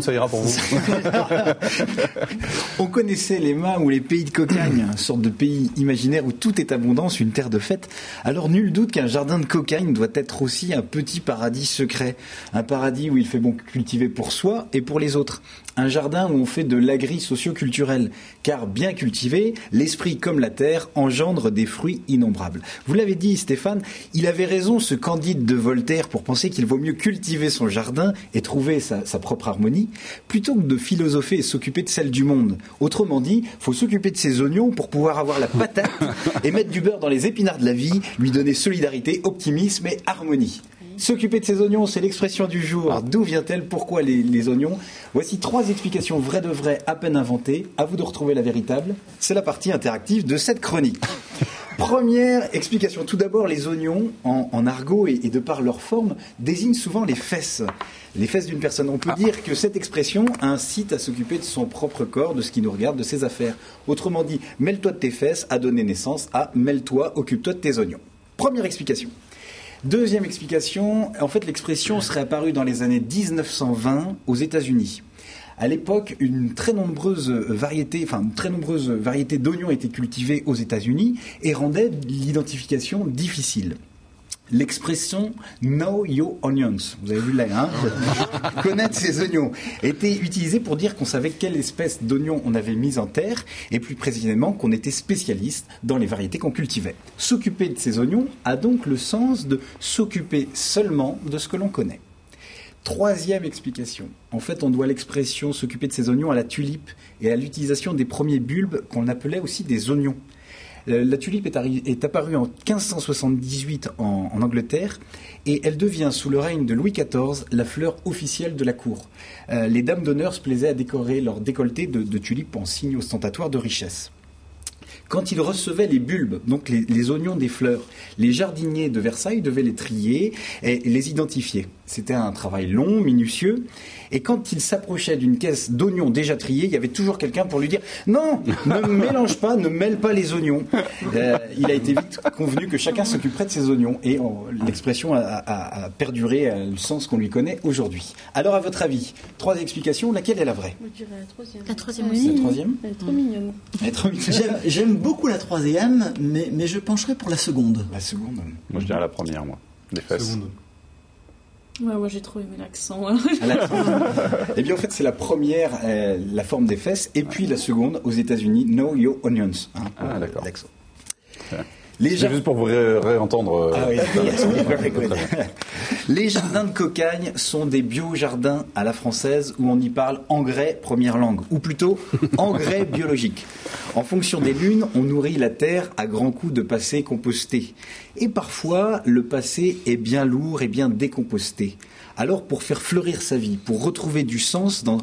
Ça ira pour vous. On connaissait les Mâts ou les pays de cocagne, une sorte de pays imaginaire où tout est abondance, une terre de fête. Alors nul doute qu'un jardin de cocagne doit être aussi un petit paradis secret. Un paradis où il fait bon cultiver pour soi et pour les autres. Un jardin où on fait de l'agri socio-culturel. Car bien cultivé, l'esprit comme la terre engendre des fruits innombrables. Vous l'avez dit Stéphane, il avait raison ce Candide de Voltaire pour penser qu'il vaut mieux cultiver son jardin et trouver sa propre harmonie, plutôt que de philosopher et s'occuper de celle du monde. Autrement dit, faut s'occuper de ses oignons pour pouvoir avoir la patate et mettre du beurre dans les épinards de la vie, lui donner solidarité, optimisme et harmonie. S'occuper de ses oignons, c'est l'expression du jour. D'où vient-elle? Pourquoi les oignons? Voici 3 explications vraies de vraies, à peine inventées. À vous de retrouver la véritable. C'est la partie interactive de cette chronique. Première explication. Tout d'abord, les oignons, en argot et de par leur forme, désignent souvent les fesses. Les fesses d'une personne. On peut dire que cette expression incite à s'occuper de son propre corps, de ce qui nous regarde, de ses affaires. Autrement dit, mêle-toi de tes fesses a donné naissance à mêle-toi, occupe-toi de tes oignons. Première explication. Deuxième explication, en fait l'expression serait apparue dans les années 1920 aux États-Unis. À l'époque, une très nombreuse variété d'oignons étaient cultivées aux États-Unis et rendait l'identification difficile. L'expression « know your onions », vous avez vu là, hein, connaître ses oignons, était utilisée pour dire qu'on savait quelle espèce d'oignon on avait mis en terre et plus précisément qu'on était spécialiste dans les variétés qu'on cultivait. S'occuper de ses oignons a donc le sens de s'occuper seulement de ce que l'on connaît. Troisième explication. En fait, on doit l'expression « s'occuper de ses oignons » à la tulipe et à l'utilisation des premiers bulbes qu'on appelait aussi des oignons. La tulipe est apparue en 1578 en Angleterre et elle devient, sous le règne de Louis XIV, la fleur officielle de la cour. Les dames d'honneur se plaisaient à décorer leur décolleté de tulipes en signe ostentatoire de richesse. Quand ils recevaient les bulbes, donc les oignons des fleurs, les jardiniers de Versailles devaient les trier et les identifier. C'était un travail long, minutieux. Et quand il s'approchait d'une caisse d'oignons déjà triés, il y avait toujours quelqu'un pour lui dire « Non, ne mélange pas, ne mêle pas les oignons ». Il a été vite convenu que chacun s'occuperait de ses oignons. Et l'expression a perduré le sens qu'on lui connaît aujourd'hui. Alors, à votre avis, 3 explications, laquelle est la vraie? Je dirais la troisième. La troisième Oui. aussi. La troisième? Elle est trop mignonne. Elle est trop mignonne. J'aime beaucoup la troisième, mais je pencherai pour la seconde. La seconde. Moi, je dirais la première, moi. Des fesses. Seconde. Ouais, moi j'ai trop aimé l'accent. Eh bien, en fait, c'est la première, la forme des fesses, et puis la seconde, aux États-Unis, know your onions. Hein, Ah, d'accord. l'accent. C'est juste pour vous réentendre. Ah oui, yes, very good. Les jardins de cocagne sont des bio-jardins à la française où on y parle engrais première langue, ou plutôt engrais biologique. En fonction des lunes, on nourrit la terre à grands coups de passé composté. Et parfois, le passé est bien lourd et bien décomposté. Alors, pour faire fleurir sa vie, pour retrouver du sens, dans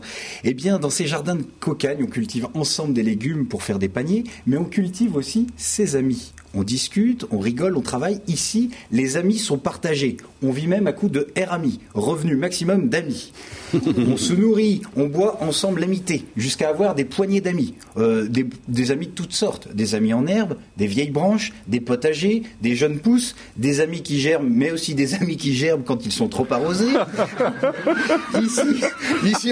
ces jardins de cocagne, on cultive ensemble des légumes pour faire des paniers, mais on cultive aussi ses amis. On discute, on rigole, on travaille. Ici, les amis sont partagés. On vit même à coup de RAMI, revenu maximum d'amis. On se nourrit, on boit ensemble l'amitié, jusqu'à avoir des poignées d'amis. Des amis de toutes sortes. Des amis en herbe, des vieilles branches, des potagers, des jeunes pousses, des amis qui germent, mais aussi des amis qui gerbent quand ils sont trop arrosés. Ici,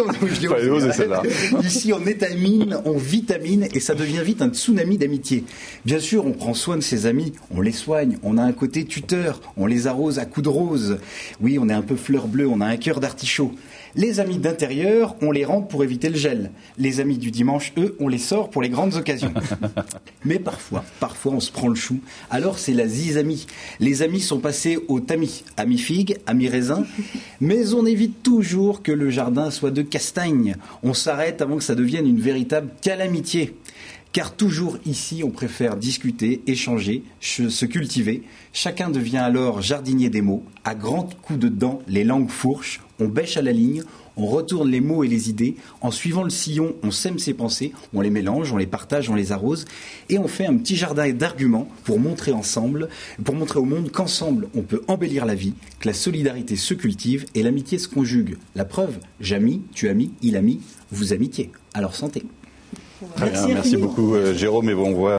on étamine, on vitamine, et ça devient vite un tsunami d'amitié. Bien sûr, on prend soin de ses amis, on les soigne, on a un côté tuteur, on les arrose à coups de rose. Oui, on est un peu fleur bleue, on a un cœur d'artichaut. Les amis d'intérieur, on les rentre pour éviter le gel. Les amis du dimanche, eux, on les sort pour les grandes occasions. Mais parfois, on se prend le chou. Alors, c'est la zizamie. Les amis sont passés au tamis. Amis figues, amis raisins. Mais on évite toujours que le jardin soit de castagne. On s'arrête avant que ça devienne une véritable calamitié. Car toujours ici, on préfère discuter, échanger, se cultiver. Chacun devient alors jardinier des mots. À grands coups de dents, les langues fourches. On bêche à la ligne, on retourne les mots et les idées. En suivant le sillon, on sème ses pensées. On les mélange, on les partage, on les arrose. Et on fait un petit jardin d'arguments pour montrer au monde qu'ensemble, on peut embellir la vie, que la solidarité se cultive et l'amitié se conjugue. La preuve, j'amis, tu amis, il ami, vous amitié. Alors santé. Très bien, merci beaucoup Jérôme, et bon, on voit